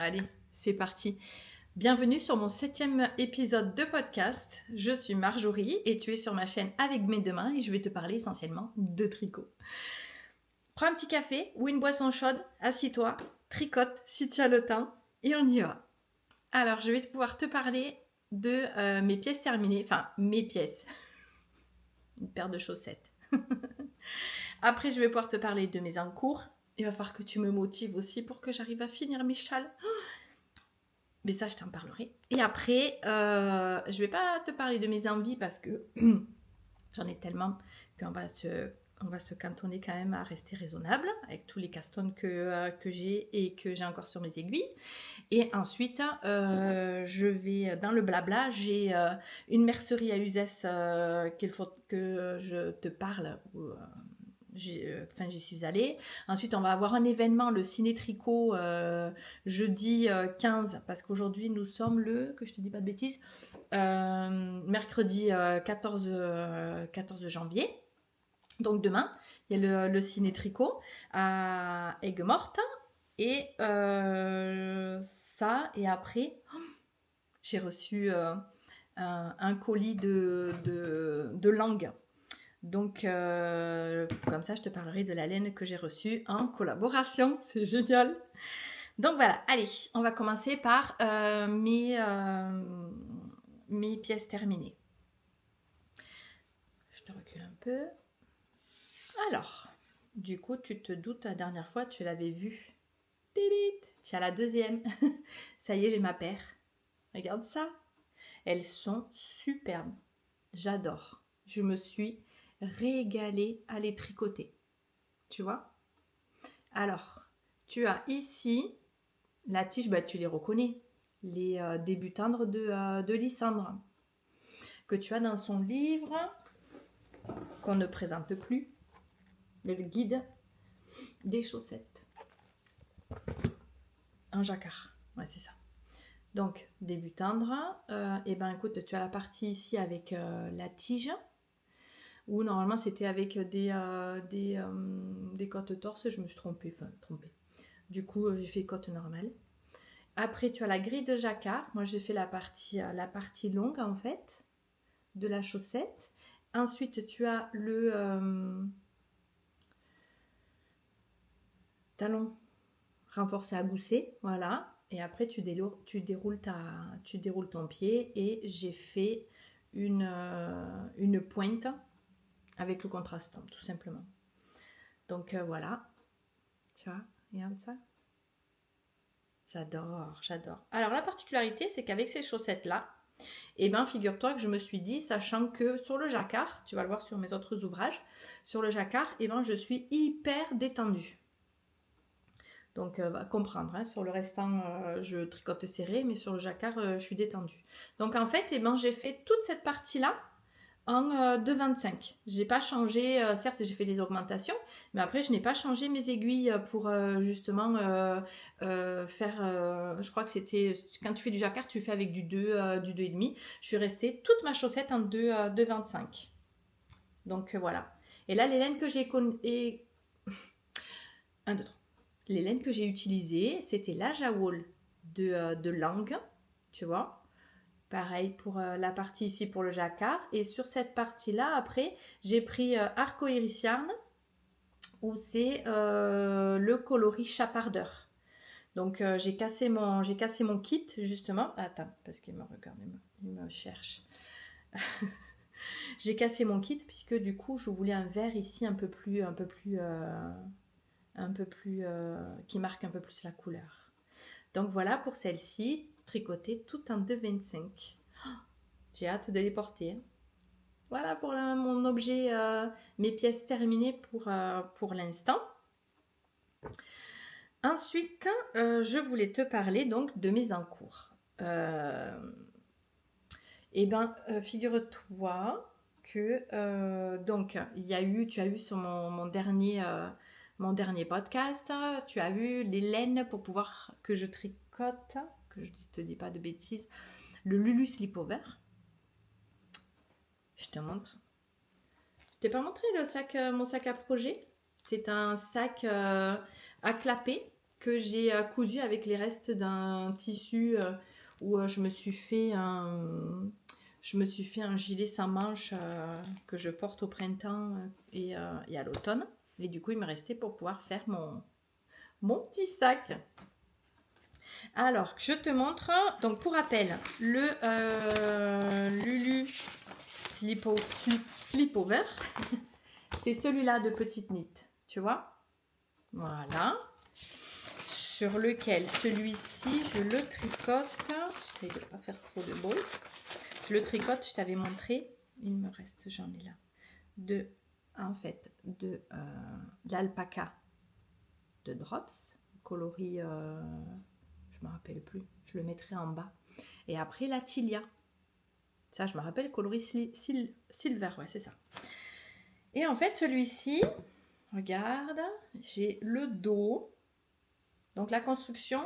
Allez, c'est parti. Bienvenue sur mon 7e épisode de podcast. Je suis Marjorie et tu es sur ma chaîne Avec mes deux mains et je vais te parler essentiellement de tricot. Prends un petit café ou une boisson chaude, assis-toi, tricote si tu as le temps et on y va. Alors, je vais pouvoir te parler de mes pièces terminées, enfin mes pièces. Une paire de chaussettes. Après, je vais pouvoir te parler de mes encours. Il va falloir que tu me motives aussi pour que j'arrive à finir mes châles. Mais ça, je t'en parlerai. Et après, je vais pas te parler de mes envies parce que j'en ai tellement qu'on va se cantonner quand même à rester raisonnable avec tous les castones que j'ai et que j'ai encore sur mes aiguilles. Et ensuite, je vais dans le blabla. J'ai une mercerie à Uzès qu'il faut que je te parle. J'y suis allée. Ensuite, on va avoir un événement, le Ciné Tricot, jeudi 15, parce qu'aujourd'hui, nous sommes que je te dis pas de bêtises, mercredi 14 janvier. Donc demain, il y a le Ciné Tricot à Aigues-Mortes. Et ça, et après, j'ai reçu un colis de langue. Donc, comme ça, je te parlerai de la laine que j'ai reçue en collaboration. C'est génial. Donc voilà, allez, on va commencer par mes pièces terminées. Je te recule un peu. Alors, du coup, tu te doutes, la dernière fois, tu l'avais vue. Tiens, la deuxième. Ça y est, j'ai ma paire. Regarde ça. Elles sont superbes. J'adore. Je me suis régalée à les tricoter. Tu vois? Alors, tu as ici la tige, tu les reconnais, les débuts tendres de Lysandre, que tu as dans son livre, qu'on ne présente plus, le guide des chaussettes. En jacquard, ouais, c'est ça. Donc, début tendre, et ben écoute, tu as la partie ici avec la tige, où normalement c'était avec des côtes torses, je me suis trompée. Du coup, j'ai fait côte normale. Après, tu as la grille de jacquard. Moi, j'ai fait la partie longue, en fait, de la chaussette. Ensuite, tu as le talon renforcé à gousset. Voilà. Et après, tu déroules ton pied. Et j'ai fait une pointe avec le contrastant, tout simplement. Donc, voilà. Tu vois, regarde ça. J'adore. Alors, la particularité, c'est qu'avec ces chaussettes-là, et bien, figure-toi que je me suis dit, sachant que sur le jacquard, tu vas le voir sur mes autres ouvrages, sur le jacquard, et ben, je suis hyper détendue. Donc, va comprendre, hein, sur le restant, je tricote serré, mais sur le jacquard, je suis détendue. Donc, en fait, et ben, j'ai fait toute cette partie-là en 2,25. J'ai pas changé, certes j'ai fait des augmentations, mais après je n'ai pas changé mes aiguilles pour justement faire, je crois que c'était, quand tu fais du jacquard, tu fais avec du 2,5. Je suis restée toute ma chaussette en 2,25. Donc voilà. Et là les laines que j'ai Les laines que j'ai utilisées, c'était la Jawol de Langue, tu vois. Pareil pour la partie ici pour le jacquard. Et sur cette partie-là, après, j'ai pris Arco Iris Yarn, où c'est le coloris chapardeur. Donc j'ai cassé mon kit, justement. Attends, parce qu'il me regarde, il me cherche. J'ai cassé mon kit, puisque du coup, je voulais un vert ici un peu plus qui marque un peu plus la couleur. Donc voilà pour celle-ci, tricotée tout en 2,25. J'ai hâte de les porter. Voilà pour mon objet, mes pièces terminées pour l'instant. Ensuite, je voulais te parler donc de mes encours. Figure-toi que donc tu as vu sur mon dernier podcast, tu as vu les laines pour pouvoir que je tricote, que je te dis pas de bêtises, le Lulu Slipover. Je te montre. Je t'ai pas montré mon sac à projet. C'est un sac à clapper que j'ai cousu avec les restes d'un tissu où je me suis fait un gilet sans manches que je porte au printemps et à l'automne. Et du coup, il me restait pour pouvoir faire mon petit sac. Alors, je te montre. Donc, pour rappel, le Lulu Slipover, c'est celui-là de petite knit, tu vois. Voilà. Sur lequel, celui-ci, je le tricote. J'essaie de ne pas faire trop de bruit. Je le tricote, je t'avais montré. Il me reste, j'en ai là, de l'alpaca de Drops, coloris, je ne me rappelle plus, je le mettrai en bas. Et après la Tilia, ça je me rappelle, coloris silver, ouais c'est ça. Et en fait celui-ci, regarde, j'ai le dos, donc la construction,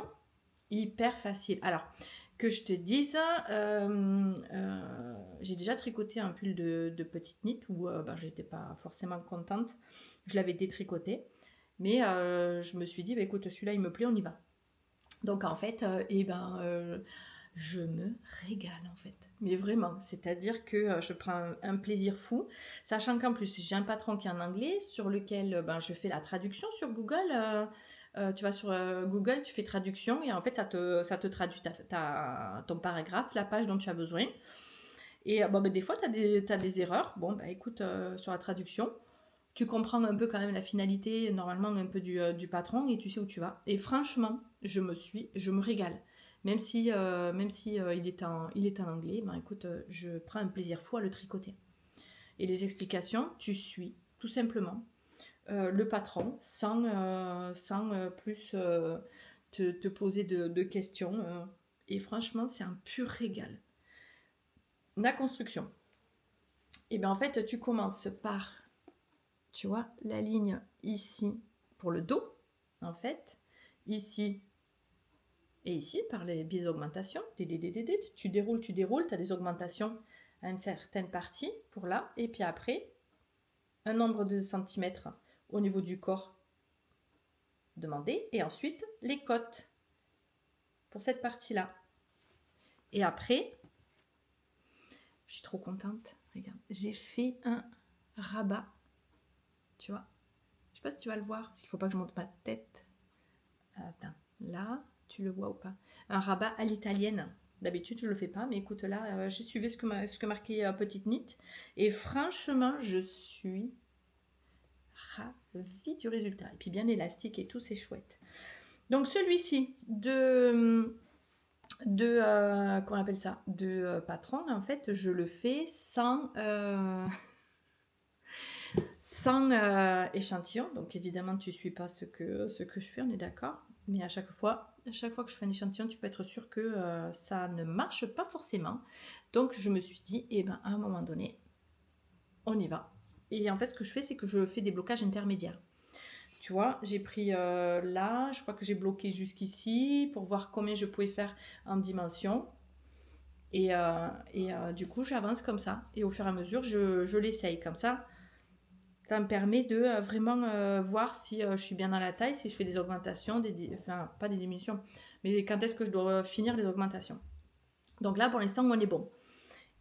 hyper facile. Alors, que je te dise, j'ai déjà tricoté un pull de petite knit où j'étais pas forcément contente, je l'avais détricoté. Mais je me suis dit, écoute, celui-là, il me plaît, on y va. Donc, en fait, je me régale, en fait. Mais vraiment, c'est-à-dire que je prends un plaisir fou. Sachant qu'en plus, j'ai un patron qui est en anglais, sur lequel je fais la traduction sur Google. Tu vas sur Google, tu fais traduction, et en fait, ça te traduit ton paragraphe, la page dont tu as besoin. Et des fois, tu as des erreurs. Bon, écoute, sur la traduction, tu comprends un peu quand même la finalité, normalement un peu du patron, et tu sais où tu vas. Et franchement, je me régale. Même si il est en anglais, écoute, je prends un plaisir fou à le tricoter. Et les explications, tu suis, tout simplement, le patron, sans plus te poser de questions. Et franchement, c'est un pur régal. La construction. Et bien en fait, tu commences par... Tu vois, la ligne ici pour le dos, en fait, ici et ici, par les biais d'augmentation, tu déroules, tu as des augmentations à une certaine partie pour là, et puis après, un nombre de centimètres au niveau du corps demandé, et ensuite les côtes pour cette partie-là. Et après, je suis trop contente, regarde, j'ai fait un rabat, tu vois. Je sais pas si tu vas le voir, parce qu'il faut pas que je monte ma tête. Attends, là, tu le vois ou pas? Un rabat à l'italienne. D'habitude, je le fais pas, mais écoute, là, j'ai suivi ce que marquait Petite Knit. Et franchement, je suis ravie du résultat. Et puis bien élastique et tout, c'est chouette. Donc celui-ci comment on appelle ça? De patron, en fait, je le fais sans échantillon. Donc évidemment, tu suis pas ce que je fais, on est d'accord. Mais à chaque fois que je fais un échantillon, tu peux être sûr que ça ne marche pas forcément. Donc je me suis dit, à un moment donné, on y va. Et en fait, ce que je fais, c'est que je fais des blocages intermédiaires. Tu vois, j'ai pris là, je crois que j'ai bloqué jusqu'ici pour voir combien je pouvais faire en dimension. Et du coup, j'avance comme ça. Et au fur et à mesure, je l'essaye comme ça. Ça me permet de vraiment voir si je suis bien dans la taille, si je fais des augmentations, pas des diminutions, mais quand est-ce que je dois finir les augmentations. Donc là, pour l'instant, on est bon.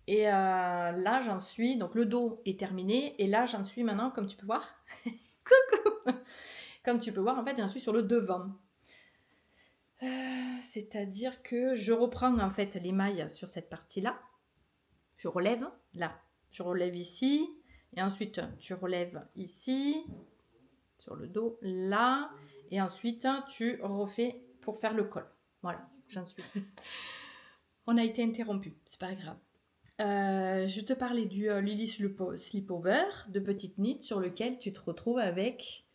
Et là, j'en suis, donc le dos est terminé, et là, j'en suis maintenant, comme tu peux voir, coucou. Comme tu peux voir, en fait, j'en suis sur le devant. C'est-à-dire que je reprends en fait les mailles sur cette partie-là. Je relève, là. Je relève ici. Et ensuite, tu relèves ici, sur le dos, là. Et ensuite, tu refais pour faire le col. Voilà, j'en suis. On a été interrompu, c'est pas grave. Je te parlais du Lily Slipover de Petite Knit sur lequel tu te retrouves avec...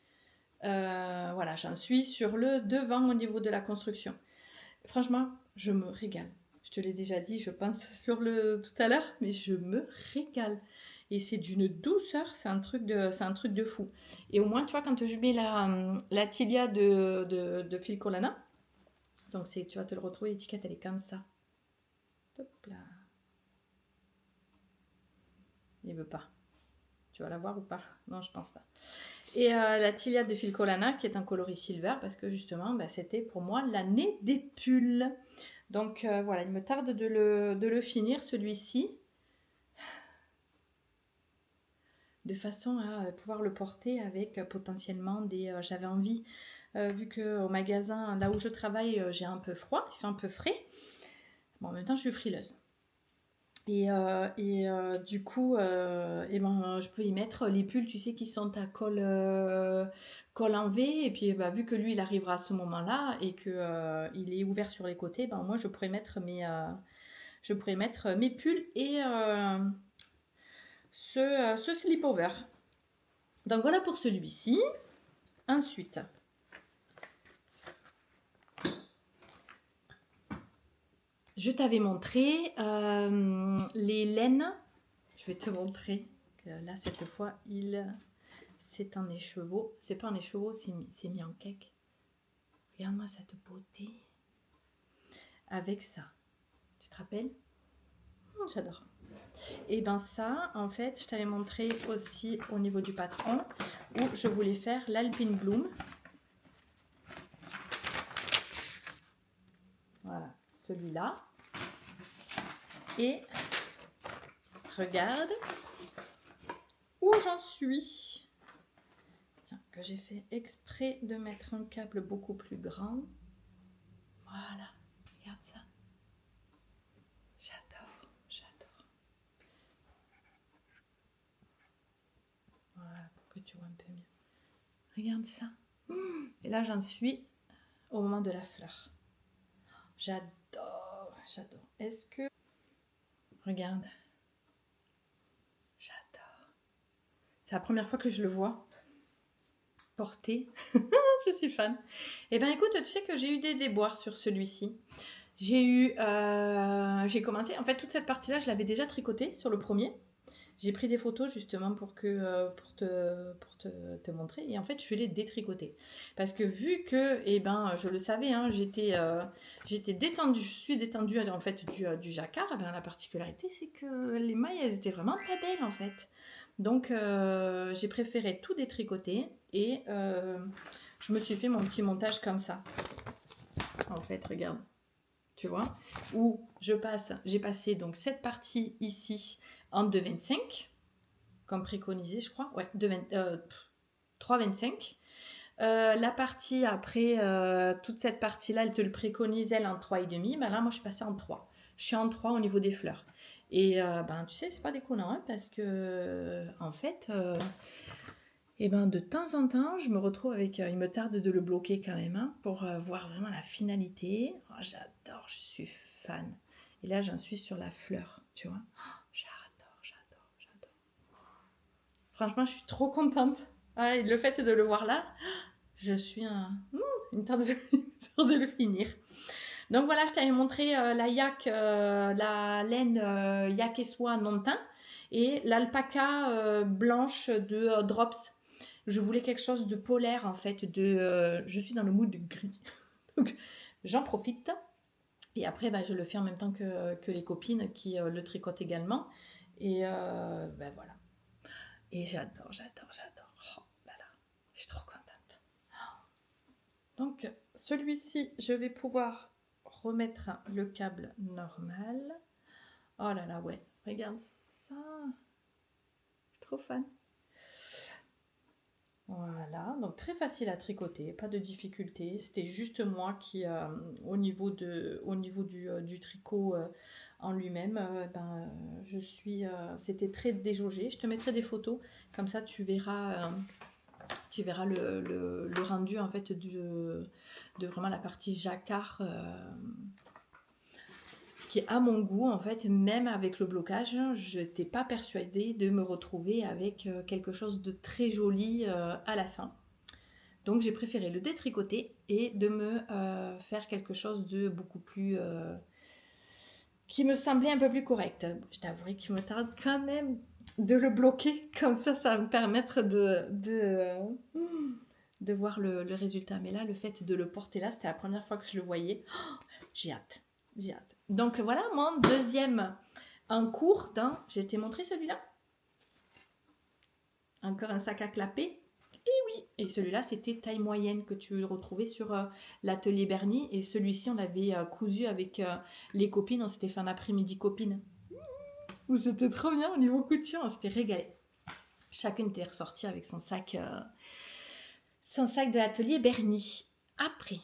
voilà, j'en suis sur le devant au niveau de la construction. Franchement, je me régale. Je te l'ai déjà dit, je pense tout à l'heure, mais je me régale. Et c'est d'une douceur, c'est un truc de fou. Et au moins, tu vois, quand je mets la tilia de Phil Colana, donc tu vas te le retrouver, l'étiquette, elle est comme ça. Hop là. Il veut pas. Tu vas la voir ou pas? Non, je pense pas. Et la Tilia de Filcolana qui est un coloris silver parce que justement, bah, c'était pour moi l'année des pulls. Donc voilà, il me tarde de le finir celui-ci. De façon à pouvoir le porter avec potentiellement des... j'avais envie, vu qu'au magasin, là où je travaille, j'ai un peu froid, il fait un peu frais. Bon, en même temps, je suis frileuse. Du coup, je peux y mettre les pulls, tu sais, qui sont à col en V. Et puis, vu que lui, il arrivera à ce moment-là et que il est ouvert sur les côtés, moi, je pourrais mettre mes pulls et ce slip-over. Donc, voilà pour celui-ci. Ensuite, je t'avais montré les laines. Je vais te montrer que là, cette fois, c'est un écheveau. C'est pas un écheveau, c'est mis en cake. Regarde-moi cette beauté. Avec ça. Tu te rappelles? J'adore. Et ben ça, en fait, je t'avais montré aussi au niveau du patron où je voulais faire l'Alpine Bloom. Voilà, celui-là. Et regarde où j'en suis. Tiens, que j'ai fait exprès de mettre un câble beaucoup plus grand. Voilà, regarde ça. J'adore, j'adore. Voilà, pour que tu vois un peu mieux. Regarde ça. Et là, j'en suis au moment de la fleur. J'adore, j'adore. Est-ce que... Regarde. J'adore. C'est la première fois que je le vois porté. Je suis fan. Eh bien, écoute, tu sais que j'ai eu des déboires sur celui-ci. J'ai commencé, en fait, toute cette partie-là, je l'avais déjà tricotée sur le premier. J'ai pris des photos justement pour te montrer. Et en fait, je l'ai détricoté. Parce que vu que, je le savais, hein, j'étais détendue, je suis détendue en fait du jacquard. La particularité, c'est que les mailles, elles étaient vraiment pas belles en fait. Donc, j'ai préféré tout détricoter et je me suis fait mon petit montage comme ça. En fait, regarde. Tu vois, où j'ai passé donc cette partie ici en 2,25 comme préconisé, je crois, ouais, 3,25. La partie après, toute cette partie-là, elle te le préconise, elle, en 3,5. Là, moi, je suis passée en 3. Je suis en 3 au niveau des fleurs. Et tu sais, c'est pas déconnant, hein, parce que, en fait, de temps en temps, je me retrouve avec... il me tarde de le bloquer quand même, hein, pour voir vraiment la finalité. Oh, j'adore, je suis fan. Et là, j'en suis sur la fleur, tu vois. Oh, j'adore. Franchement, je suis trop contente. Ah, et le fait de le voir là, je suis une tarte de le finir. Donc voilà, je t'avais montré la yak, la laine yak et soie non teint et l'alpaca blanche de Drops. Je voulais quelque chose de polaire en fait. Je suis dans le mood gris. Donc j'en profite. Et après, je le fais en même temps que les copines qui le tricotent également. Et voilà. Et j'adore. Oh là là, je suis trop contente. Donc, celui-ci, je vais pouvoir remettre le câble normal. Oh là là, ouais, regarde ça. Je suis trop fan. Voilà, donc très facile à tricoter, pas de difficulté. C'était juste moi qui, au niveau du tricot en lui-même, c'était très déjaugé. Je te mettrai des photos, comme ça tu verras le rendu en fait de vraiment la partie jacquard qui est à mon goût en fait. Même avec le blocage, je n'étais pas persuadée de me retrouver avec quelque chose de très joli à la fin. Donc j'ai préféré le détricoter et de me faire quelque chose de beaucoup plus... qui me semblait un peu plus correct. Je t'avouerai qu'il me tarde quand même de le bloquer, comme ça va me permettre de voir le résultat. Mais là, le fait de le porter là, c'était la première fois que je le voyais. Oh, j'ai hâte. Donc voilà mon deuxième en cours dans... J'ai été montré celui-là. Encore un sac à clapper. Oui, et celui-là, c'était taille moyenne que tu retrouvais sur l'atelier Bernie. Et celui-ci, on l'avait cousu avec les copines. On s'était fait un après-midi copine. Où c'était trop bien au niveau couture. On s'était régalé. Chacune était ressortie avec son sac de l'atelier Bernie. Après.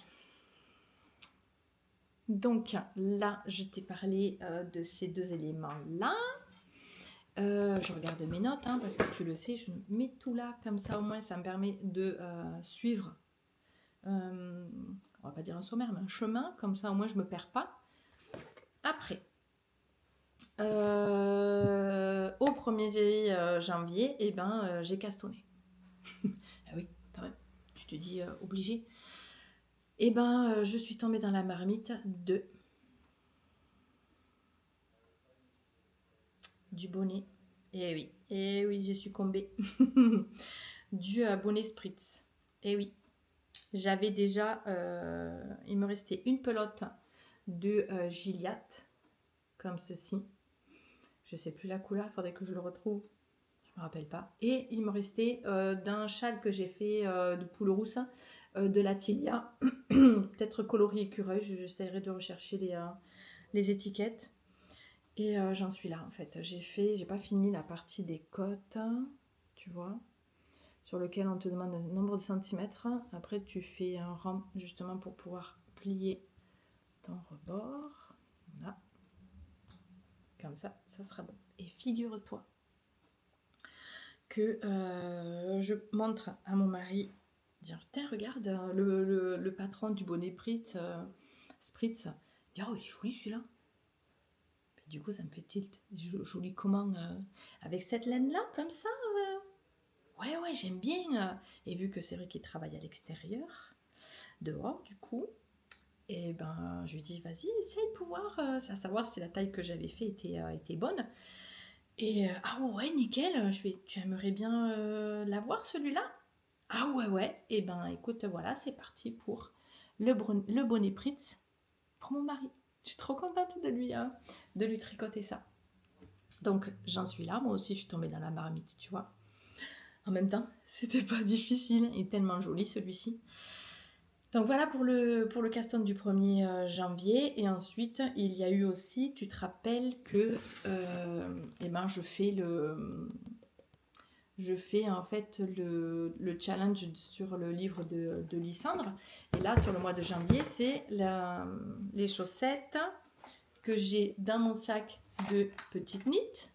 Donc là, je t'ai parlé de ces deux éléments-là. Je regarde mes notes, parce que tu le sais, je mets tout là, comme ça au moins ça me permet de suivre, on va pas dire un sommaire, mais un chemin, comme ça au moins je me perds pas. Après, au 1er janvier, j'ai castonné. Ah oui, quand même, tu te dis obligé. Je suis tombée dans la marmite du bonnet. Et oui, j'ai succombé. Du bonnet Spritz. Et oui, j'avais déjà, il me restait une pelote de Gilliatt, comme ceci. Je sais plus la couleur, il faudrait que je le retrouve. Je me rappelle pas. Et il me restait d'un châle que j'ai fait de poule rousse, de la Tilia, peut-être coloris écureuil. J'essaierai de rechercher les étiquettes. Et j'en suis là en fait. J'ai pas fini la partie des côtes, tu vois, sur lequel on te demande un nombre de centimètres. Après, tu fais un rang justement pour pouvoir plier ton rebord. Là. Comme ça, ça sera bon. Et figure-toi que je montre à mon mari, dire, tiens, regarde, le patron du bonnet Spritz. Il dit, oh, il est joli celui-là. Du coup, ça me fait tilt. Joli comment avec cette laine-là, comme ça Ouais, j'aime bien. Et vu que c'est vrai qu'il travaille à l'extérieur, dehors, du coup, et je lui dis, vas-y, essaye pour voir, à savoir si la taille que j'avais fait était bonne. Et ah ouais, nickel. Tu aimerais bien l'avoir celui-là? Ah ouais. Et écoute, voilà, c'est parti pour le bonnet Pritz pour mon mari. Je suis trop contente de lui tricoter ça. Donc j'en suis là, moi aussi je suis tombée dans la marmite, tu vois. En même temps, c'était pas difficile, il est tellement joli celui-ci. Donc voilà pour le caston du 1er janvier. Et ensuite, il y a eu aussi, tu te rappelles que je fais en fait le challenge sur le livre de Lysandre. Et là, sur le mois de janvier, c'est les chaussettes que j'ai dans mon sac de petites knit.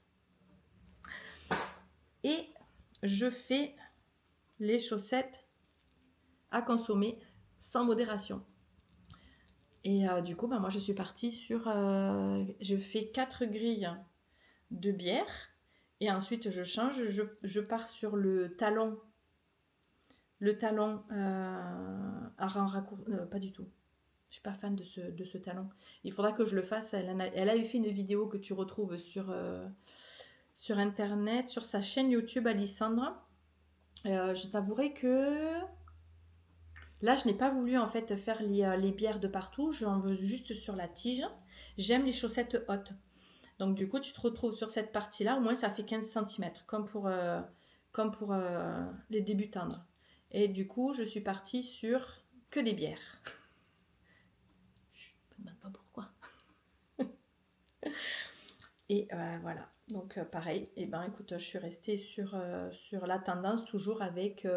Et je fais les chaussettes à consommer sans modération. Et du coup, moi je suis partie sur... je fais 4 grilles de bière. Et ensuite je change, je pars sur le talon. Le talon à rang raccourci... pas du tout. Je suis pas fan de ce talon. Il faudra que je le fasse. Elle avait fait une vidéo que tu retrouves sur internet, sur sa chaîne YouTube Alissandre. Je t'avouerai que là, je n'ai pas voulu en fait faire les bières de partout. J'en veux juste sur la tige. J'aime les chaussettes hautes. Donc du coup, tu te retrouves sur cette partie-là. Au moins, ça fait 15 cm, comme pour les débutants. Et du coup, je suis partie sur que les bières. Je ne me demande pas pourquoi. Et voilà. Donc pareil. Et écoute, je suis restée sur la tendance, toujours avec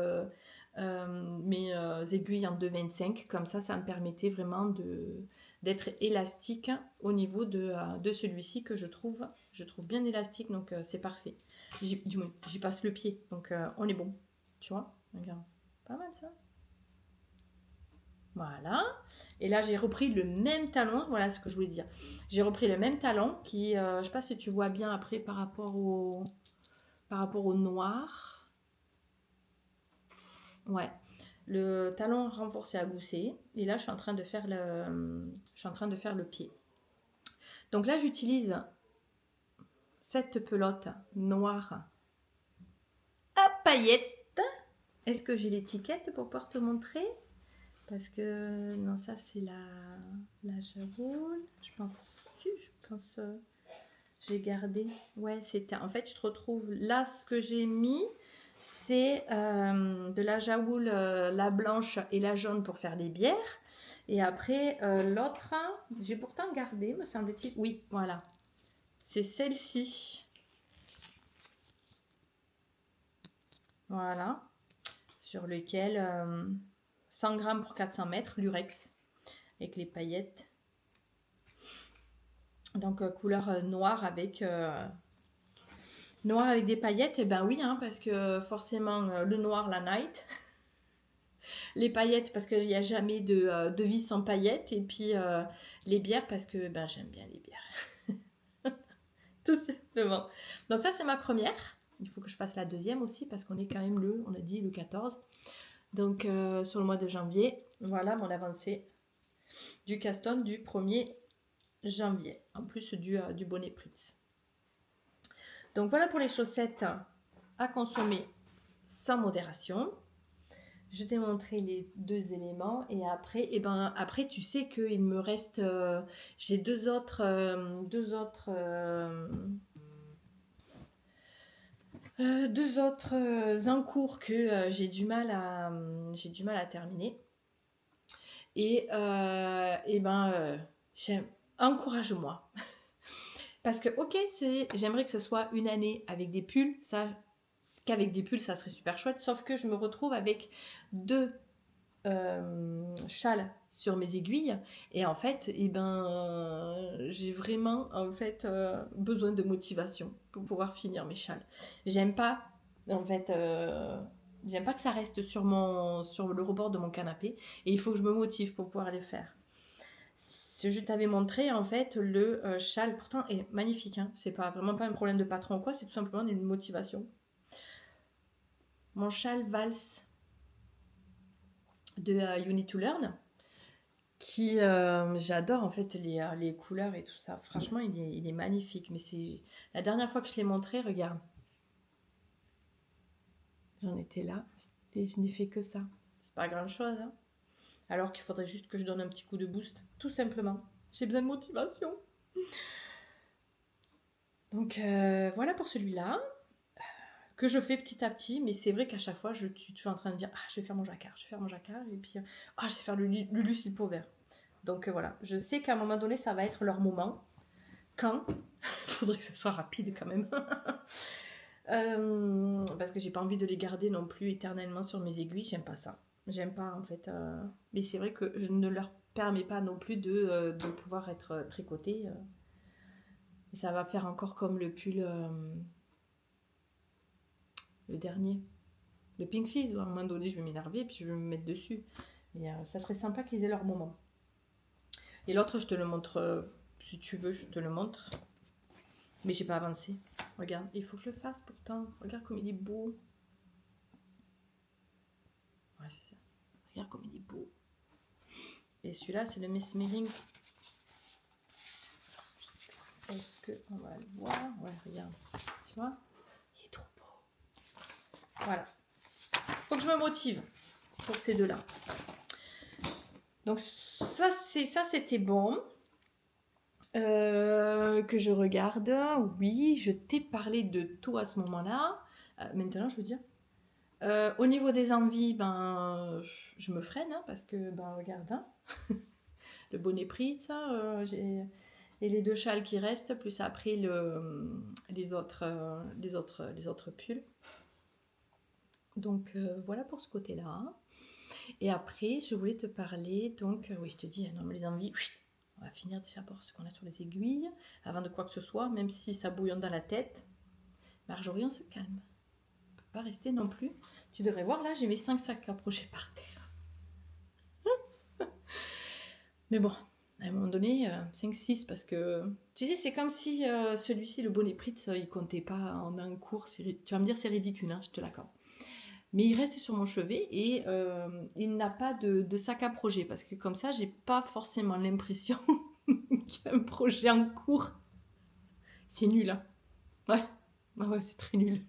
mes aiguilles en 2,25. Comme ça me permettait vraiment d'être élastique au niveau de celui-ci que je trouve bien élastique. Donc c'est parfait. J'y passe le pied. Donc on est bon. Tu vois? Regarde. Pas mal ça. Voilà. Et là, j'ai repris le même talon. Voilà ce que je voulais dire. J'ai repris le même talon qui, je ne sais pas si tu vois bien après par rapport au noir. Ouais. Le talon renforcé à gousset. Et là, je suis en train de faire le pied. Donc là, j'utilise cette pelote noire à paillettes. Est-ce que j'ai l'étiquette pour pouvoir te montrer? Parce que non, ça c'est la jaune. Je pense j'ai gardé. Ouais, c'était en fait, je te retrouve là ce que j'ai mis, c'est de la jaoule, la blanche et la jaune pour faire les bières. Et après, l'autre, j'ai pourtant gardé, me semble-t-il. Oui, voilà. C'est celle-ci. Voilà. Sur lequel 100 grammes pour 400 mètres, lurex, avec les paillettes. Donc, couleur noire avec des paillettes. Et ben oui, hein, parce que forcément, le noir, la night. Les paillettes, parce qu'il n'y a jamais de vie sans paillettes. Et puis, les bières, parce que ben, j'aime bien les bières. Tout simplement. Donc ça, c'est ma première. Il faut que je fasse la deuxième aussi, parce qu'on est quand même on a dit le 14. Donc, sur le mois de janvier, voilà mon avancée du Caston du 1er janvier. En plus du bonnet Pritz. Donc, voilà pour les chaussettes à consommer sans modération. Je t'ai montré les deux éléments. Et après, après tu sais qu'il me reste... j'ai deux autres en cours que j'ai du mal à terminer. Et encourage-moi. Parce que, ok, j'aimerais que ce soit une année avec des pulls. Qu'avec des pulls, ça serait super chouette. Sauf que je me retrouve avec 2 châles sur mes aiguilles. Et en fait, j'ai vraiment besoin de motivation pour pouvoir finir mes châles. J'aime pas, j'aime pas que ça reste sur le rebord de mon canapé. Et il faut que je me motive pour pouvoir les faire. Je t'avais montré en fait le châle, pourtant est magnifique, hein. C'est vraiment pas un problème de patron ou quoi, c'est tout simplement une motivation. Mon châle valse de You Need to Learn, qui j'adore en fait les couleurs et tout ça. Franchement, il est magnifique. Mais c'est la dernière fois que je l'ai montré, regarde, j'en étais là et je n'ai fait que ça. C'est pas grand chose, hein. Alors qu'il faudrait juste que je donne un petit coup de boost, tout simplement. J'ai besoin de motivation. Donc voilà pour celui-là, que je fais petit à petit, mais c'est vrai qu'à chaque fois, je suis en train de dire « Ah, je vais faire mon jacquard, et puis « Ah, je vais faire le Lulu Silpo vert. » Donc voilà, je sais qu'à un moment donné, ça va être leur moment. Quand il faudrait que ça soit rapide quand même. Parce que j'ai pas envie de les garder non plus éternellement sur mes aiguilles, j'aime pas ça. J'aime pas en fait. Mais c'est vrai que je ne leur permets pas non plus de pouvoir être tricoté. Et ça va faire encore comme le pull, le dernier, le Pink Fizz. À un moment donné, je vais m'énerver et puis je vais me mettre dessus. Mais ça serait sympa qu'ils aient leur moment. Et l'autre, je te le montre, si tu veux, je te le montre. Mais j'ai pas avancé. Regarde, il faut que je le fasse pourtant. Regarde comme il est beau. Ouais, c'est ça. Regarde comme il est beau. Et celui-là, c'est le Mesmering. Est-ce qu'on va le voir? Ouais, regarde. Tu vois? Il est trop beau. Voilà. Faut que je me motive pour ces deux-là. Donc ça c'était bon. Que je regarde. Oui, je t'ai parlé de tout à ce moment-là. Maintenant, je veux dire. Au niveau des envies, je me freine, hein, parce que, regarde, hein, le bonnet Pritz, j'ai... Et les 2 châles qui restent, plus après les autres pulls. Donc voilà pour ce côté-là. Et après, je voulais te parler, donc, oui, je te dis, non, mais les envies, on va finir déjà par ce qu'on a sur les aiguilles, avant de quoi que ce soit, même si ça bouillonne dans la tête. Marjorie, on se calme. On ne peut pas rester non plus. Tu devrais voir, là, j'ai mes 5 sacs approchés par terre. Mais bon, à un moment donné, 5-6, parce que, tu sais, c'est comme si celui-ci, le bonnet Pritz, il comptait pas en un cours. Tu vas me dire, c'est ridicule, hein, je te l'accorde. Mais il reste sur mon chevet et il n'a pas de sac à projet, parce que comme ça, j'ai pas forcément l'impression qu'il y a un projet en cours. C'est nul, hein. Ouais, c'est très nul.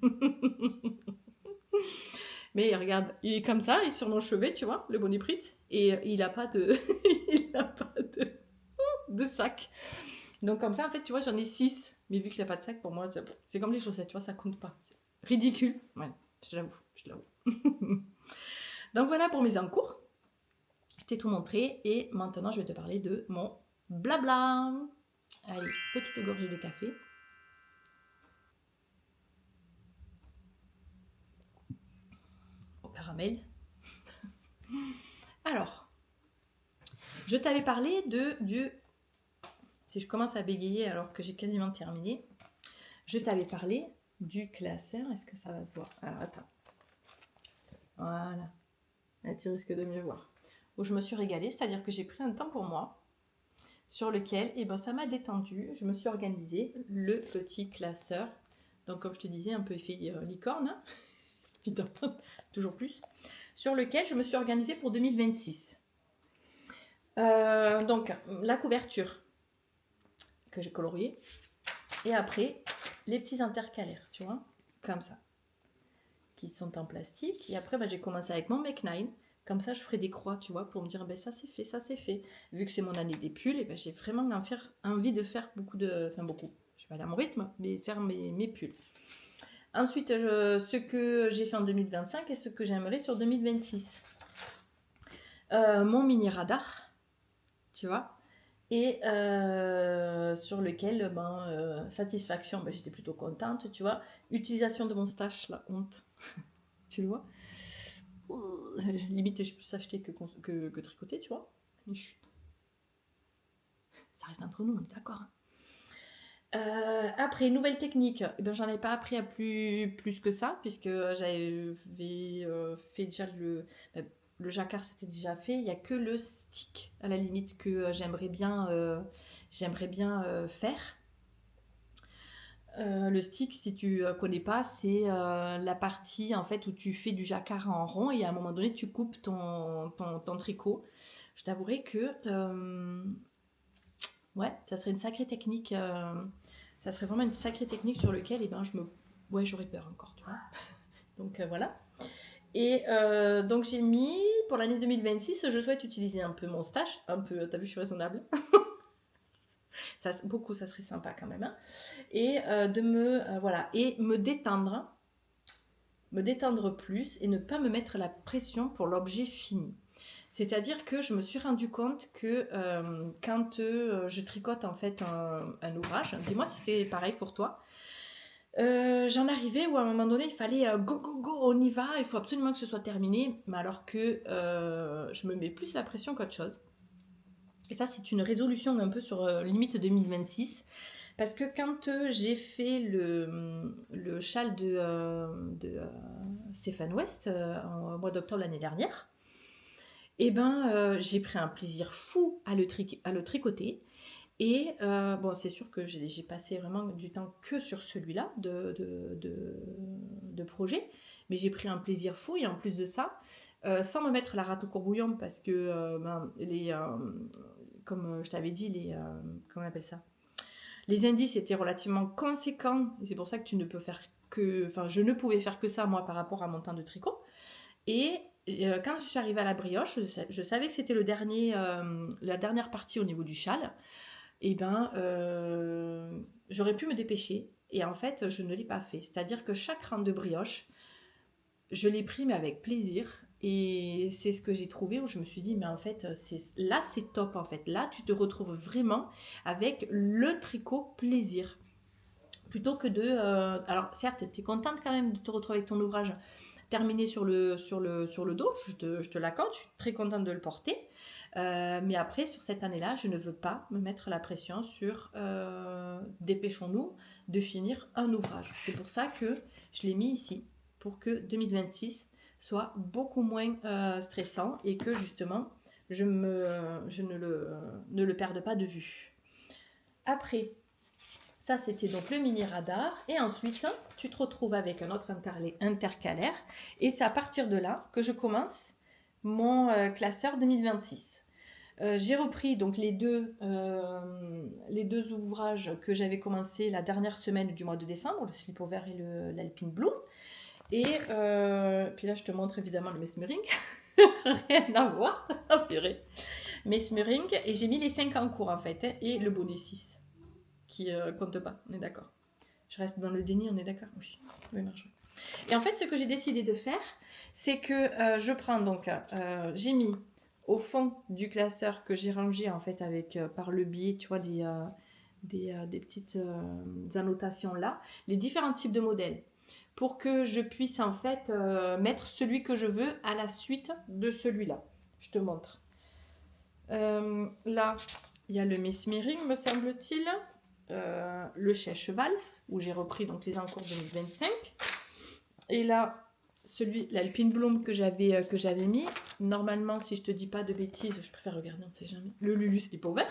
Mais regarde, il est comme ça, il est sur mon chevet, tu vois, le bonnet Pritz, et il n'a pas de... il n'a pas de sac. Donc comme ça, en fait, tu vois, j'en ai 6. Mais vu qu'il n'y a pas de sac, pour moi, c'est comme les chaussettes, tu vois, ça compte pas. C'est ridicule. Ouais. Je l'avoue. Donc voilà pour mes encours. Je t'ai tout montré et maintenant je vais te parler de mon blabla. Allez, petite gorgée de café. Au caramel. Alors, je t'avais parlé du... Si je commence à bégayer alors que j'ai quasiment terminé, je t'avais parlé du classeur. Est-ce que ça va se voir? Alors, attends. Voilà. Là, tu risques de mieux voir. Où je me suis régalée, c'est-à-dire que j'ai pris un temps pour moi, sur lequel, eh ben, ça m'a détendu. Je me suis organisé le petit classeur. Donc, comme je te disais, un peu effet licorne, hein, évidemment, toujours plus. Sur lequel je me suis organisée pour 2026. Donc, la couverture que j'ai coloriée. Et après, les petits intercalaires, tu vois, comme ça, qui sont en plastique. Et après, bah, j'ai commencé avec mon Make 9. Comme ça, je ferai des croix, tu vois, pour me dire, ben, ça c'est fait, ça c'est fait. Vu que c'est mon année des pulls, et ben, j'ai vraiment envie de faire beaucoup de... Enfin, beaucoup. Je vais pas aller à mon rythme, mais faire mes pulls. Ensuite, ce que j'ai fait en 2025 et ce que j'aimerais sur 2026. Mon mini radar, tu vois. Et sur lequel, satisfaction, ben, j'étais plutôt contente, tu vois. Utilisation de mon stash, la honte. Tu le vois. Limite, je peux s'acheter que tricoter, tu vois. Mais ça reste entre nous, on est d'accord. Après, nouvelle technique, eh ben, j'en ai pas appris à plus que ça, puisque j'avais fait déjà le jacquard, c'était déjà fait. Il n'y a que le stick, à la limite, que j'aimerais bien faire. Le stick, si tu connais pas, c'est la partie en fait où tu fais du jacquard en rond et à un moment donné tu coupes ton tricot. Je t'avouerai que ouais, ça serait une sacrée technique. Ça serait vraiment une sacrée technique sur laquelle j'aurais peur encore, tu vois. Donc voilà. Et donc j'ai mis pour l'année 2026, je souhaite utiliser un peu mon stash, un peu. T'as vu, je suis raisonnable. Ça serait sympa quand même, hein. Et me détendre plus et ne pas me mettre la pression pour l'objet fini. C'est-à-dire que je me suis rendu compte que quand je tricote en fait un ouvrage, dis-moi si c'est pareil pour toi. J'en arrivais où à un moment donné il fallait go go go, on y va, il faut absolument que ce soit terminé, mais alors que je me mets plus la pression qu'autre chose. Et ça, c'est une résolution un peu sur limite 2026. Parce que quand j'ai fait le châle de Stéphane West au mois d'octobre l'année dernière, et j'ai pris un plaisir fou à le tricoter. Et c'est sûr que j'ai passé vraiment du temps que sur celui-là de projet. Mais j'ai pris un plaisir fou et en plus de ça, sans me mettre la rate au courbouillon parce que comme je t'avais dit, comment on appelle ça, les indices étaient relativement conséquents et c'est pour ça que je ne pouvais faire que ça moi par rapport à mon temps de tricot. Et quand je suis arrivée à la brioche, je savais que c'était la dernière partie au niveau du châle. Et j'aurais pu me dépêcher et en fait je ne l'ai pas fait. C'est-à-dire que chaque rang de brioche, je l'ai pris mais avec plaisir. Et c'est ce que j'ai trouvé où je me suis dit, mais en fait, là, c'est top en fait. Là, tu te retrouves vraiment avec le tricot plaisir. Plutôt que de... alors, certes, tu es contente quand même de te retrouver avec ton ouvrage terminé sur le dos. Je te l'accorde, je suis très contente de le porter. Mais après, sur cette année-là, je ne veux pas me mettre la pression sur dépêchons-nous de finir un ouvrage. C'est pour ça que je l'ai mis ici, pour que 2026 soit beaucoup moins stressant et que justement je ne le perde pas de vue. Après, ça c'était donc le mini radar et ensuite tu te retrouves avec un autre intercalaire et c'est à partir de là que je commence mon classeur 2026. J'ai repris donc les deux ouvrages que j'avais commencé la dernière semaine du mois de décembre, le Slipover et l'Alpine Bloom. Et puis là, je te montre évidemment le Mesmering. Rien à voir. Oh purée. Mesmering. Et j'ai mis les 5 en cours en fait. Hein, et le bonnet 6. Qui compte pas. On est d'accord. Je reste dans le déni, on est d'accord? Oui. Oui, marche. Et en fait, ce que j'ai décidé de faire, c'est que je prends donc, j'ai mis au fond du classeur que j'ai rangé en fait avec par le biais, tu vois, des petites annotations là, les différents types de modèles pour que je puisse en fait mettre celui que je veux à la suite de celui-là. Je te montre. Là, il y a le Mesmering, me semble-t-il, le Chèche-Vals, où j'ai repris donc les encours 2025. Et là, l'Alpine Bloom que j'avais mis, normalement, si je te dis pas de bêtises, je préfère regarder, on ne sait jamais, le Lulu Slipover.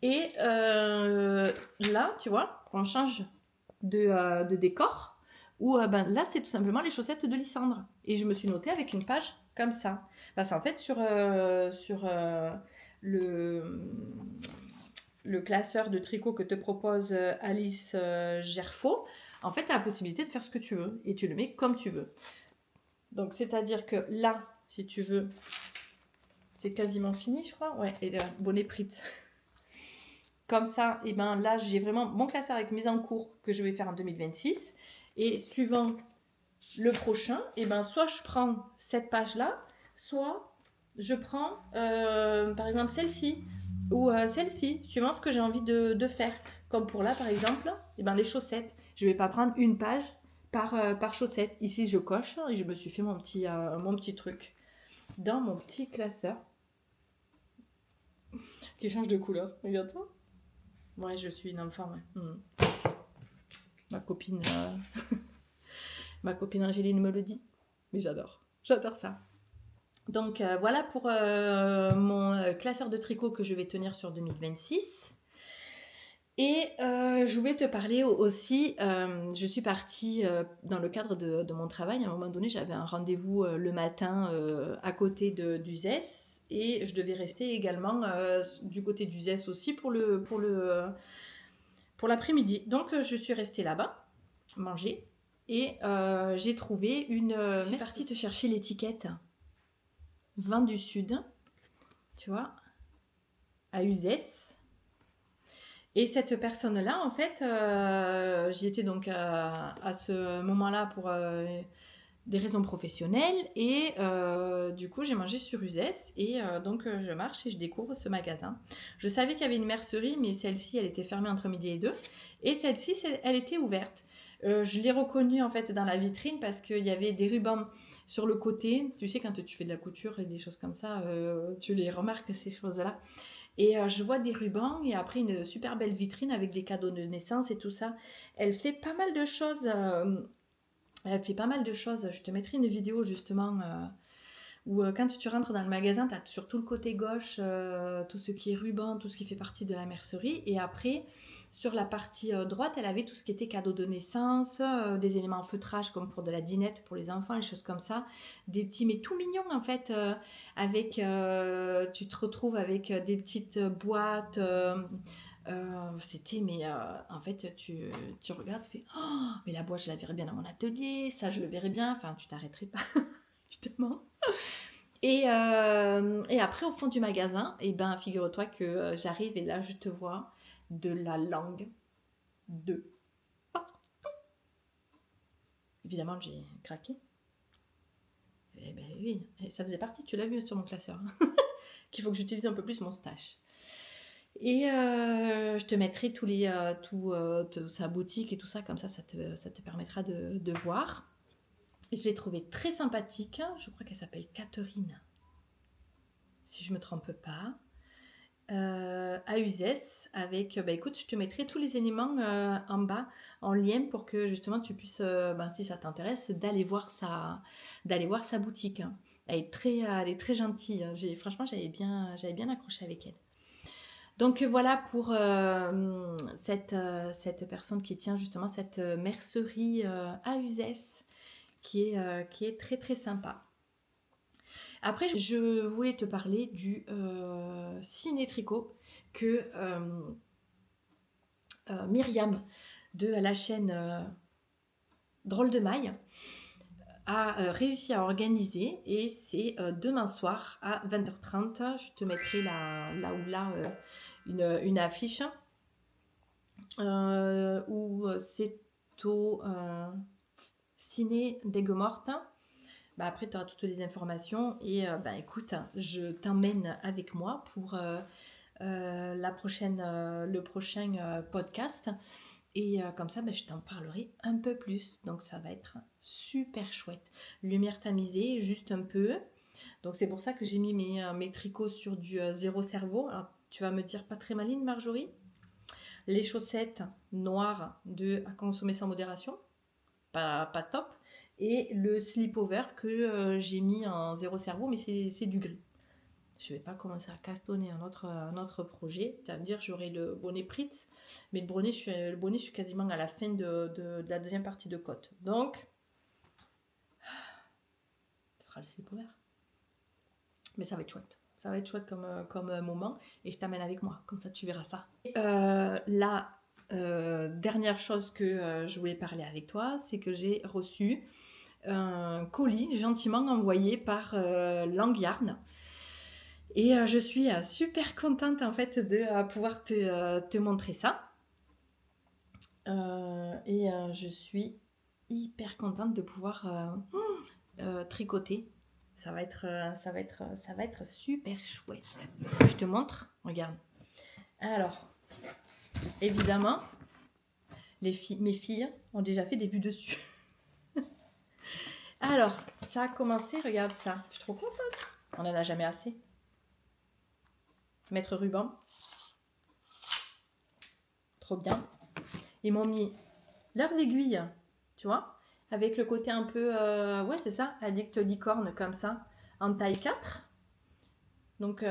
Et là, tu vois, on change de décor, où là, c'est tout simplement les chaussettes de Lysandre. Et je me suis notée avec une page comme ça. Parce qu'en fait, sur le classeur de tricot que te propose Alice Gerfaux, en fait, tu as la possibilité de faire ce que tu veux. Et tu le mets comme tu veux. Donc, c'est-à-dire que là, si tu veux, c'est quasiment fini, je crois. Ouais, et le bonnet Pritz. Comme ça, et ben là, j'ai vraiment mon classeur avec mes encours que je vais faire en 2026. Et suivant le prochain, et ben soit je prends cette page-là, soit je prends, par exemple, celle-ci ou celle-ci, suivant ce que j'ai envie de faire. Comme pour là, par exemple, et ben les chaussettes. Je vais pas prendre une page par chaussette. Ici, je coche et je me suis fait mon petit truc dans mon petit classeur qui change de couleur. Regarde ça. Ouais, je suis une enfant, ouais. Ma copine, ma copine Angéline me le dit. Mais j'adore ça. Donc voilà pour mon classeur de tricot que je vais tenir sur 2026. Et je voulais te parler aussi, je suis partie dans le cadre de mon travail. À un moment donné, j'avais un rendez-vous le matin à côté du ZES. Et je devais rester également du côté du ZES aussi pour l'après-midi. Donc je suis restée là-bas, manger, et j'ai trouvé je suis partie te chercher l'étiquette Vin du Sud, tu vois, à Uzès. Et cette personne-là, en fait, j'y étais donc à ce moment-là pour des raisons professionnelles. Et du coup, j'ai mangé sur Uzès. Et donc, je marche et je découvre ce magasin. Je savais qu'il y avait une mercerie, mais celle-ci, elle était fermée entre midi et 2. Et celle-ci, elle était ouverte. Je l'ai reconnue, en fait, dans la vitrine parce qu'il y avait des rubans sur le côté. Tu sais, quand tu fais de la couture et des choses comme ça, tu les remarques, ces choses-là. Et je vois des rubans et après une super belle vitrine avec des cadeaux de naissance et tout ça. Elle fait pas mal de choses. Je te mettrai une vidéo justement où quand tu rentres dans le magasin, tu as sur tout le côté gauche tout ce qui est ruban, tout ce qui fait partie de la mercerie. Et après, sur la partie droite, elle avait tout ce qui était cadeaux de naissance, des éléments en feutrage comme pour de la dinette pour les enfants, les choses comme ça. Des petits, mais tout mignons en fait, avec, tu te retrouves avec des petites boîtes. C'était, mais en fait, tu regardes, tu fais oh, mais la boîte, je la verrais bien dans mon atelier, ça, je le verrais bien. Enfin, tu t'arrêterais pas, évidemment. Et après, au fond du magasin, et ben, figure-toi que j'arrive et là, je te vois de la langue de partout. Évidemment, j'ai craqué. Eh ben oui, et ça faisait partie, tu l'as vu sur mon classeur, qu'il faut que j'utilise un peu plus mon stash. Et je te mettrai sa boutique et tout ça, comme ça te permettra de voir. Et je l'ai trouvée très sympathique. Je crois qu'elle s'appelle Catherine, si je ne me trompe pas. À Uzès, avec, écoute, je te mettrai tous les éléments en bas, en lien, pour que justement tu puisses, si ça t'intéresse, d'aller voir sa boutique. Elle est très gentille. Franchement, j'avais bien accroché avec elle. Donc voilà pour cette personne qui tient justement cette mercerie à Uzès qui est très très sympa. Après, je voulais te parler du ciné-tricot que Myriam de la chaîne Drôle de Maille a réussi à organiser, et c'est demain soir à 20h30. Je te mettrai là une affiche où c'est plutôt ciné d'aigues mortes. Bah, après, tu auras toutes les informations et écoute, je t'emmène avec moi pour le prochain podcast. Et comme ça, je t'en parlerai un peu plus. Donc ça va être super chouette. Lumière tamisée, juste un peu. Donc c'est pour ça que j'ai mis mes tricots sur du zéro cerveau. Alors tu vas me dire pas très maligne Marjorie. Les chaussettes noires à consommer sans modération. Pas top. Et le slip-over que j'ai mis en zéro cerveau, mais c'est du gris. Je ne vais pas commencer à castonner un autre projet. Tu vas me dire, j'aurai le bonnet Pritz, mais le bonnet, je suis quasiment à la fin de la deuxième partie de côte. Donc, ça sera le slip-over. Mais ça va être chouette. Ça va être chouette comme moment. Et je t'amène avec moi. Comme ça, tu verras ça. La dernière chose que je voulais parler avec toi, c'est que j'ai reçu un colis gentiment envoyé par Lang Yarn. Et je suis super contente en fait de pouvoir te montrer ça. Je suis hyper contente de pouvoir tricoter. Ça va être super chouette. Je te montre, regarde. Alors, évidemment, mes filles ont déjà fait des vues dessus. Alors, ça a commencé, regarde ça. Je suis trop contente. On n'en a jamais assez. Mettre ruban. Trop bien. Ils m'ont mis leurs aiguilles, tu vois, avec le côté un peu, ouais c'est ça, addict licorne comme ça, en taille 4. Donc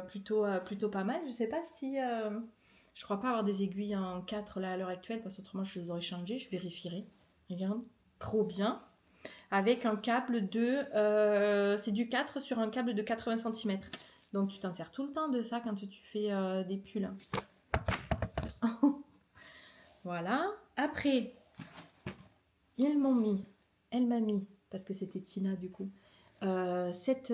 plutôt pas mal. Je sais pas si, je crois pas avoir des aiguilles en 4 là à l'heure actuelle, parce qu'autrement je les aurais changées, je vérifierai. Regarde, trop bien. Avec un câble c'est du 4 sur un câble de 80 cm. Donc tu t'en sers tout le temps de ça quand tu fais des pulls. Voilà. Après, elle m'a mis, parce que c'était Tina du coup, cette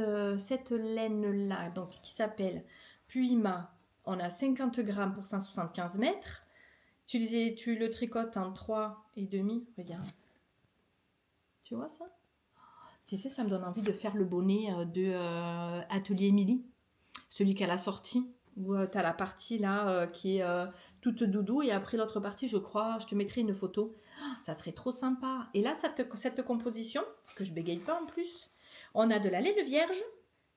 laine-là, donc qui s'appelle Puima. On a 50 grammes pour 175 mètres. Tu le tricotes en 3,5. Regarde. Tu vois ça? Tu sais, ça me donne envie de faire le bonnet de Atelier Émilie. Celui qu'elle a sorti. Où tu as la partie là qui est toute doudou. Et après l'autre partie, je crois, je te mettrai une photo. Ça serait trop sympa. Et là, cette composition, que je bégaye pas en plus, on a de la laine vierge,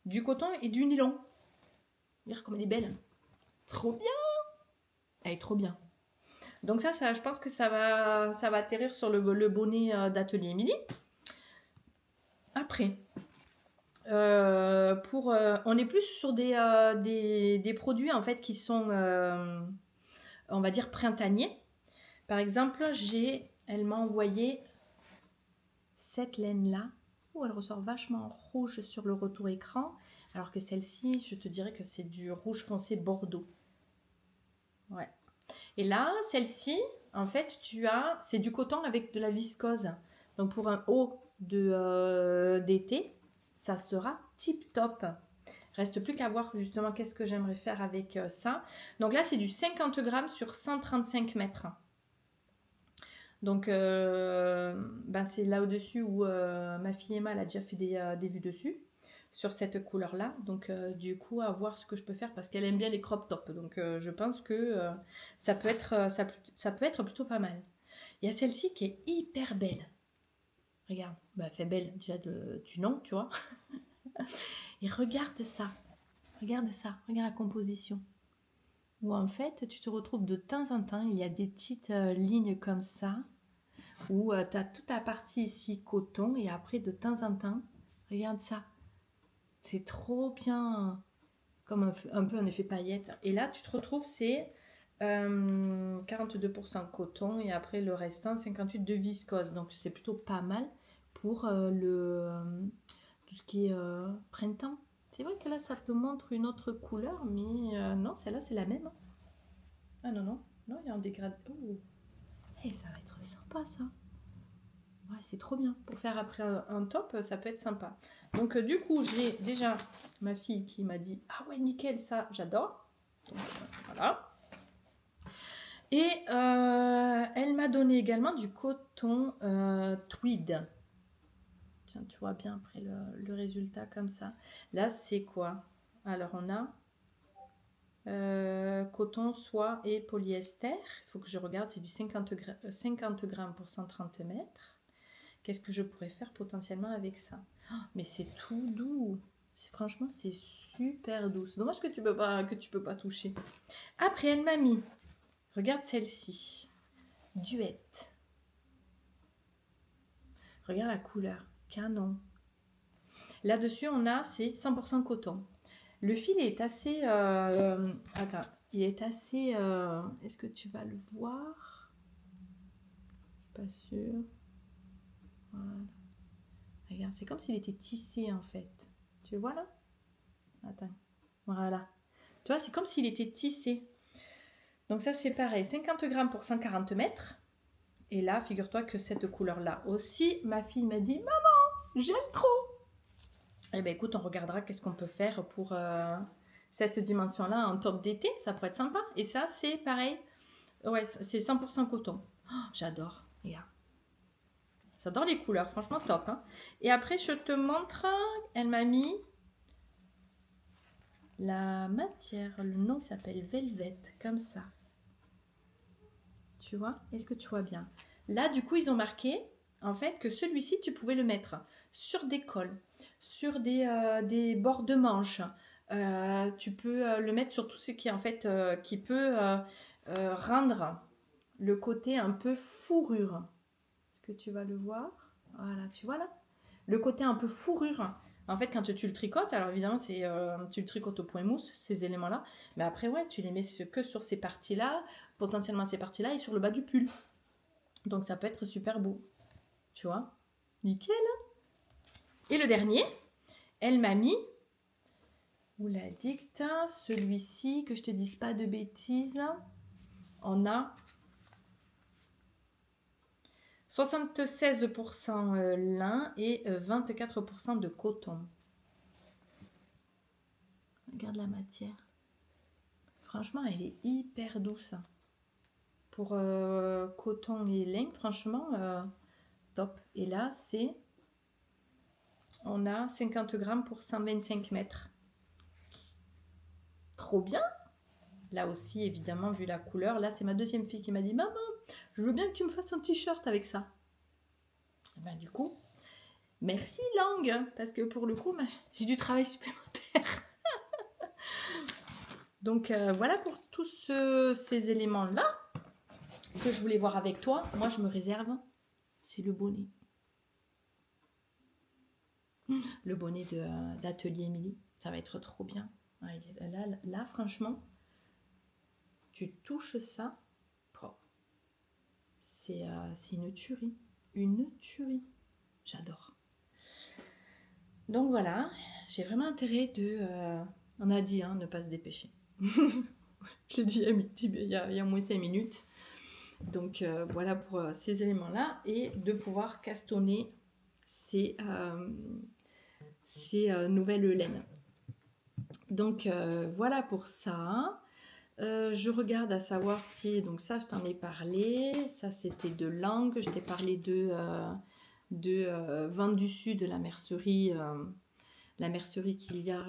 du coton et du nylon. Regarde comme elle est belle. Trop bien. Elle est trop bien. Donc ça je pense que ça va atterrir sur le bonnet d'Atelier Émilie. Après, on est plus sur des produits en fait qui sont, on va dire, printaniers. Par exemple, elle m'a envoyé cette laine-là. Oh, elle ressort vachement rouge sur le retour écran. Alors que celle-ci, je te dirais que c'est du rouge foncé Bordeaux. Ouais. Et là, celle-ci, en fait, c'est du coton avec de la viscose. Donc pour un haut d'été, ça sera tip top. Reste plus qu'à voir justement qu'est-ce que j'aimerais faire avec ça. Donc là, c'est du 50 grammes sur 135 mètres. Donc, c'est là au-dessus où ma fille Emma elle a déjà fait des vues dessus, sur cette couleur-là. Donc, du coup, à voir ce que je peux faire, parce qu'elle aime bien les crop tops. Donc, je pense que ça peut être plutôt pas mal. Il y a celle-ci qui est hyper belle. Regarde, elle fait belle déjà du nom, tu vois. Et regarde ça. Regarde la composition. Où en fait, tu te retrouves de temps en temps, il y a des petites lignes comme ça, où tu as toute la partie ici coton, et après de temps en temps, regarde ça. C'est trop bien, comme un peu un effet paillette. Et là, tu te retrouves, c'est 42% coton, et après le restant, 58% de viscose. Donc c'est plutôt pas mal pour tout ce qui est printemps. C'est vrai que là, ça te montre une autre couleur, mais non, celle-là, c'est la même. Ah non, il y a un dégradé. Oh. Hey, ça va être sympa, ça. Ouais, c'est trop bien. Pour faire après un top, ça peut être sympa. Donc, du coup, j'ai déjà ma fille qui m'a dit « Ah ouais, nickel, ça, j'adore. » Donc, voilà. Et elle m'a donné également du coton tweed. Tiens, tu vois bien après le résultat comme ça. Là, c'est quoi? Alors, on a coton, soie et polyester. Il faut que je regarde, c'est du 50 grammes pour 130 mètres. Qu'est-ce que je pourrais faire potentiellement avec ça? Oh, mais c'est tout doux. Franchement, c'est super doux. C'est dommage que tu peux pas toucher. Après, elle m'a mis, regarde celle-ci, Duet. Regarde la couleur, canon. Là-dessus, on a, c'est 100% coton. Le fil est assez... attends, il est assez... est-ce que tu vas le voir? Je suis pas sûre. Voilà. Regarde, c'est comme s'il était tissé en fait. Tu le vois là? Attends. Voilà. Tu vois, c'est comme s'il était tissé. Donc ça, c'est pareil. 50 grammes pour 140 mètres. Et là, figure-toi que cette couleur-là aussi, ma fille m'a dit « Maman, j'aime trop !» Eh bien, écoute, on regardera qu'est-ce qu'on peut faire pour cette dimension-là en top d'été. Ça pourrait être sympa. Et ça, c'est pareil. Ouais, c'est 100% coton. Oh, j'adore. Regarde. J'adore les couleurs. Franchement, top. Hein. Et après, je te montre. Elle m'a mis la matière. Le nom s'appelle Velvet. Comme ça. Tu vois? Est-ce que tu vois bien? Là, du coup, ils ont marqué, en fait, que celui-ci, tu pouvais le mettre sur des cols, sur des bords de manches. Tu peux le mettre sur tout ce qui, en fait, qui peut rendre le côté un peu fourrure. Est-ce que tu vas le voir? Voilà, tu vois là? Le côté un peu fourrure. En fait, quand tu le tricotes, alors évidemment, tu le tricotes au point mousse, ces éléments-là. Mais après, ouais, tu les mets que sur ces parties-là, potentiellement ces parties-là, et sur le bas du pull. Donc, ça peut être super beau. Tu vois? Nickel. Et le dernier, elle m'a mis, ou la dicte, celui-ci, que je te dise pas de bêtises. On a 76% lin et 24% de coton. Regarde la matière. Franchement, elle est hyper douce. Pour coton et lin, franchement, top. Et là, on a 50 grammes pour 125 mètres. Trop bien! Là aussi, évidemment, vu la couleur, là, c'est ma deuxième fille qui m'a dit « Maman, je veux bien que tu me fasses un t-shirt avec ça. » Ben, du coup, merci Langue, parce que pour le coup, j'ai du travail supplémentaire. Donc, voilà pour tous ces éléments-là que je voulais voir avec toi. Moi, je me réserve, c'est le bonnet. Le bonnet d'Atelier Émilie, ça va être trop bien. Là, franchement, tu touches ça, c'est une tuerie. Une tuerie. J'adore. Donc voilà, j'ai vraiment intérêt on a dit, hein, ne pas se dépêcher. Je l'ai dit il y a moins 5 minutes. Donc voilà pour ces éléments-là. Et de pouvoir castonner ces nouvelles laines. Donc voilà pour ça. Je regarde à savoir si, donc ça je t'en ai parlé, ça c'était de Langue, je t'ai parlé de Vent du Sud, la mercerie qu'il y a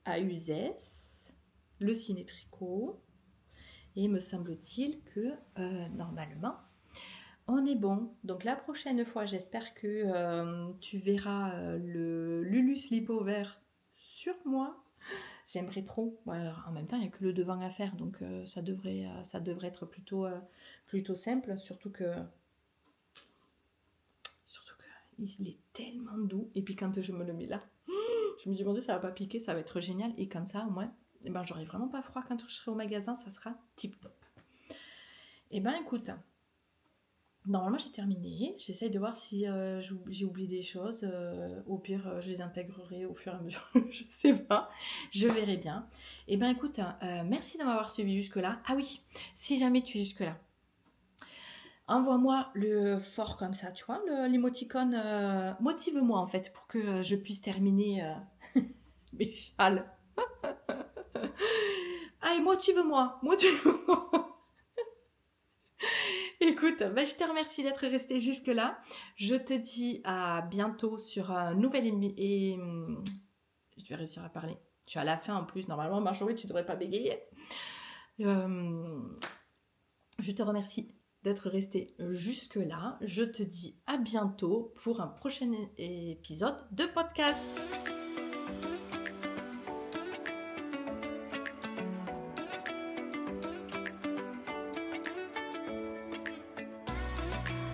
à Uzès, le Ciné-Tricot, et me semble-t-il que normalement on est bon. Donc la prochaine fois, j'espère que tu verras le Lulus Lipo vert sur moi. J'aimerais trop. En même temps, il n'y a que le devant à faire, donc ça devrait être plutôt simple. Surtout que il est tellement doux. Et puis quand je me le mets là, je me dis mon Dieu, ça va pas piquer, ça va être génial. Et comme ça, au moins, j'aurai vraiment pas froid quand je serai au magasin, ça sera tip top. Et écoute. Normalement, j'ai terminé. J'essaye de voir si j'ai oublié des choses. Au pire, je les intégrerai au fur et à mesure. Je sais pas. Je verrai bien. Et écoute, merci de m'avoir suivi jusque-là. Ah oui, si jamais tu es jusque-là, envoie-moi le fort comme ça, tu vois, l'émoticône. Motive-moi en fait pour que je puisse terminer mes châles. Allez, motive-moi. Écoute, je te remercie d'être resté jusque-là. Je te dis à bientôt sur un nouvel je vais réussir à parler. Je suis à la fin en plus. Normalement, Marjorie, tu ne devrais pas bégayer. Je te remercie d'être resté jusque-là. Je te dis à bientôt pour un prochain épisode de podcast.